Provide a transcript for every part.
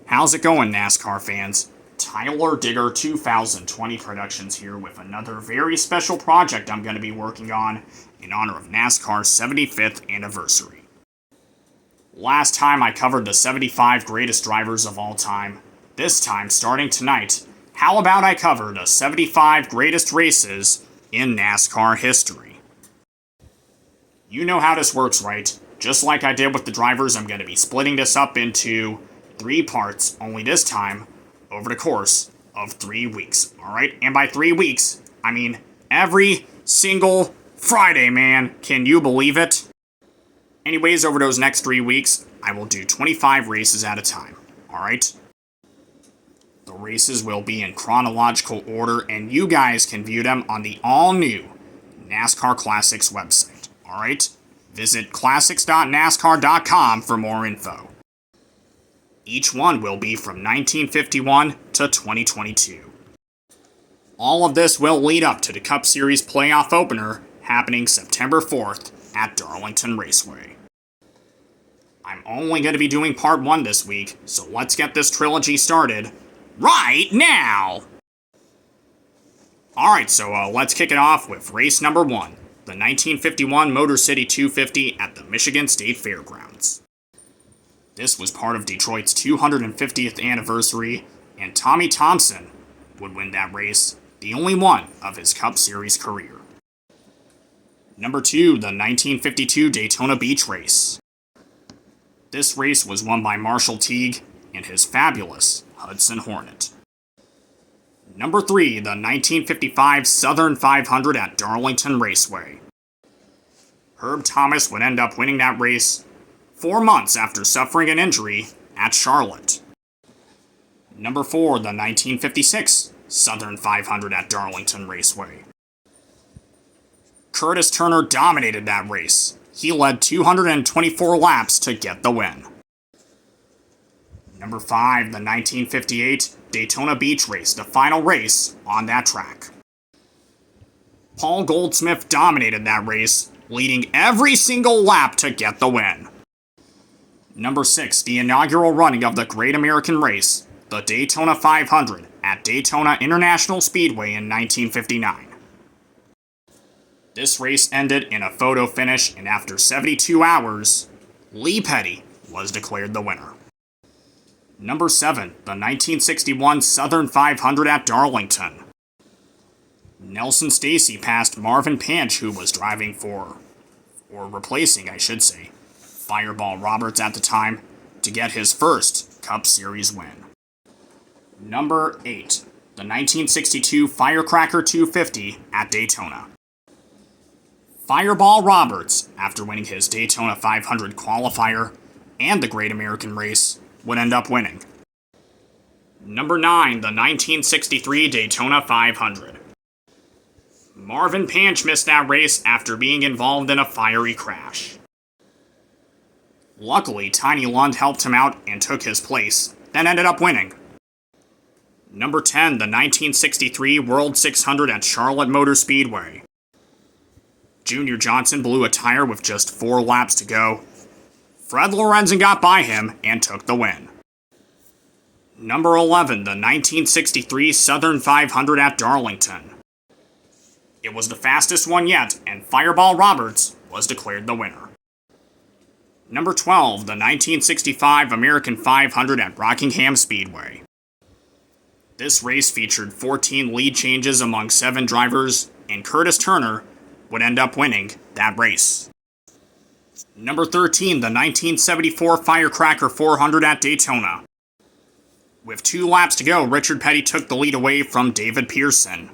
How's it going, NASCAR fans? Tyler Digger 2020 Productions here with another very special project I'm going to be working on in honor of NASCAR's 75th anniversary. Last time I covered the 75 greatest drivers of all time. This time, starting tonight, how about I cover the 75 greatest races in NASCAR history? You know how this works, right? Just like I did with the drivers, I'm going to be splitting this up into 3 parts, only this time over the course of 3 weeks, alright? And by 3 weeks, I mean every single Friday, man. Can you believe it? Anyways, over those next 3 weeks, I will do 25 races at a time, alright? The races will be in chronological order, and you guys can view them on the all-new NASCAR Classics website, alright? Visit classics.nascar.com for more info. Each one will be from 1951 to 2022. All of this will lead up to the Cup Series playoff opener happening September 4th at Darlington Raceway. I'm only going to be doing part 1 this week, so let's get this trilogy started right now! Alright, so let's kick it off with race number 1, the 1951 Motor City 250 at the Michigan State Fairgrounds. This was part of Detroit's 250th anniversary, and Tommy Thompson would win that race, the only one of his Cup Series career. Number 2, the 1952 Daytona Beach race. This race was won by Marshall Teague and his fabulous Hudson Hornet. Number 3, the 1955 Southern 500 at Darlington Raceway. Herb Thomas would end up winning that race 4 months after suffering an injury at Charlotte. Number 4, the 1956 Southern 500 at Darlington Raceway. Curtis Turner dominated that race. He led 224 laps to get the win. Number 5, the 1958 Daytona Beach race, the final race on that track. Paul Goldsmith dominated that race, leading every single lap to get the win. Number 6, the inaugural running of the Great American Race, the Daytona 500 at Daytona International Speedway in 1959. This race ended in a photo finish, and after 72 hours, Lee Petty was declared the winner. Number 7, the 1961 Southern 500 at Darlington. Nelson Stacy passed Marvin Panch, who was driving for, or replacing, I should say, Fireball Roberts at the time, to get his first Cup Series win. Number 8, the 1962 Firecracker 250 at Daytona. Fireball Roberts, after winning his Daytona 500 qualifier and the Great American Race, would end up winning. Number 9, the 1963 Daytona 500. Marvin Panch missed that race after being involved in a fiery crash. Luckily, Tiny Lund helped him out and took his place, then ended up winning. Number 10, the 1963 World 600 at Charlotte Motor Speedway. Junior Johnson blew a tire with just 4 laps to go. Fred Lorenzen got by him and took the win. Number 11, the 1963 Southern 500 at Darlington. It was the fastest one yet, and Fireball Roberts was declared the winner. Number 12, the 1965 American 500 at Rockingham Speedway. This race featured 14 lead changes among 7 drivers, and Curtis Turner would end up winning that race. Number 13, the 1974 Firecracker 400 at Daytona. With 2 laps to go, Richard Petty took the lead away from David Pearson.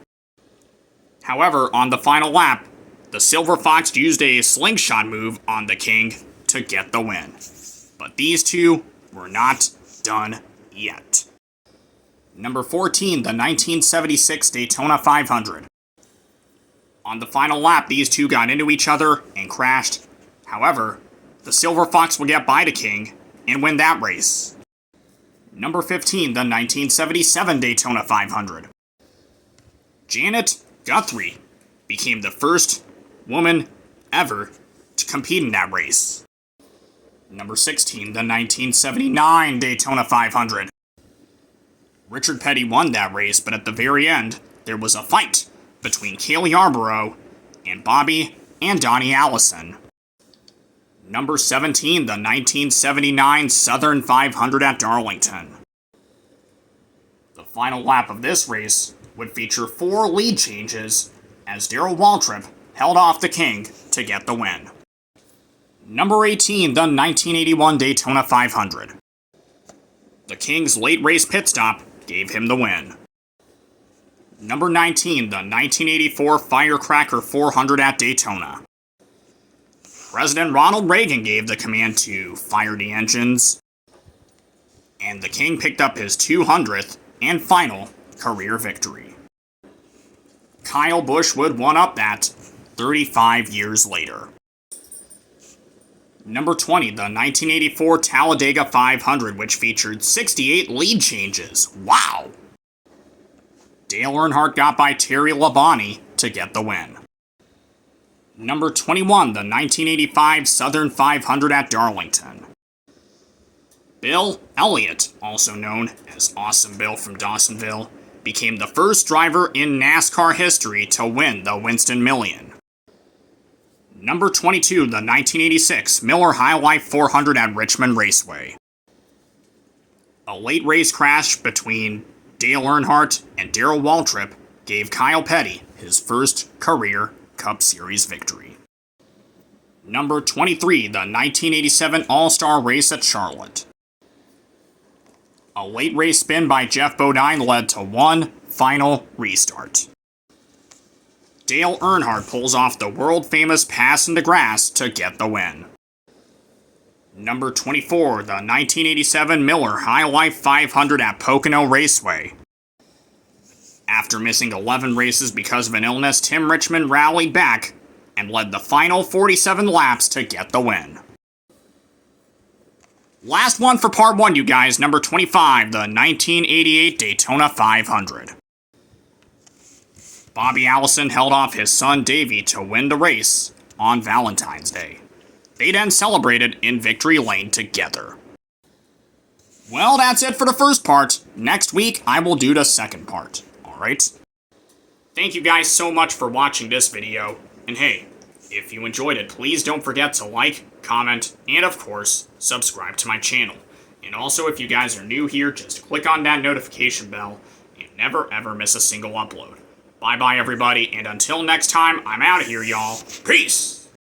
However, on the final lap, the Silver Fox used a slingshot move on the King to get the win. But these two were not done yet. Number 14, the 1976 Daytona 500. On the final lap, these two got into each other and crashed. However, the Silver Fox will get by the King and win that race. Number 15, the 1977 Daytona 500. Janet Guthrie became the first woman ever to compete in that race. Number 16, the 1979 Daytona 500. Richard Petty won that race, but at the very end, there was a fight between Cale Yarborough and Bobby and Donnie Allison. Number 17, the 1979 Southern 500 at Darlington. The final lap of this race would feature 4 lead changes as Darrell Waltrip held off the King to get the win. Number 18, the 1981 Daytona 500. The King's late race pit stop gave him the win. Number 19, the 1984 Firecracker 400 at Daytona. President Ronald Reagan gave the command to fire the engines, and the King picked up his 200th and final career victory. Kyle Busch would one-up that 35 years later. Number 20, the 1984 Talladega 500, which featured 68 lead changes. Wow! Dale Earnhardt got by Terry Labonte to get the win. Number 21, the 1985 Southern 500 at Darlington. Bill Elliott, also known as Awesome Bill from Dawsonville, became the first driver in NASCAR history to win the Winston Million. Number 22, the 1986 Miller High Life 400 at Richmond Raceway. A late race crash between Dale Earnhardt and Darrell Waltrip gave Kyle Petty his first career Cup Series victory. Number 23, the 1987 All-Star Race at Charlotte. A late race spin by Jeff Bodine led to one final restart. Dale Earnhardt pulls off the world-famous pass into grass to get the win. Number 24, the 1987 Miller High Life 500 at Pocono Raceway. After missing 11 races because of an illness, Tim Richmond rallied back and led the final 47 laps to get the win. Last one for part 1, you guys, number 25, the 1988 Daytona 500. Bobby Allison held off his son Davey to win the race on Valentine's Day. They then celebrated in Victory Lane together. Well, that's it for the first part. Next week, I will do the second part. Alright? Thank you guys so much for watching this video. And hey, if you enjoyed it, please don't forget to like, comment, and of course, subscribe to my channel. And also, if you guys are new here, just click on that notification bell and never ever miss a single upload. Bye-bye, everybody, and until next time, I'm out of here, y'all. Peace!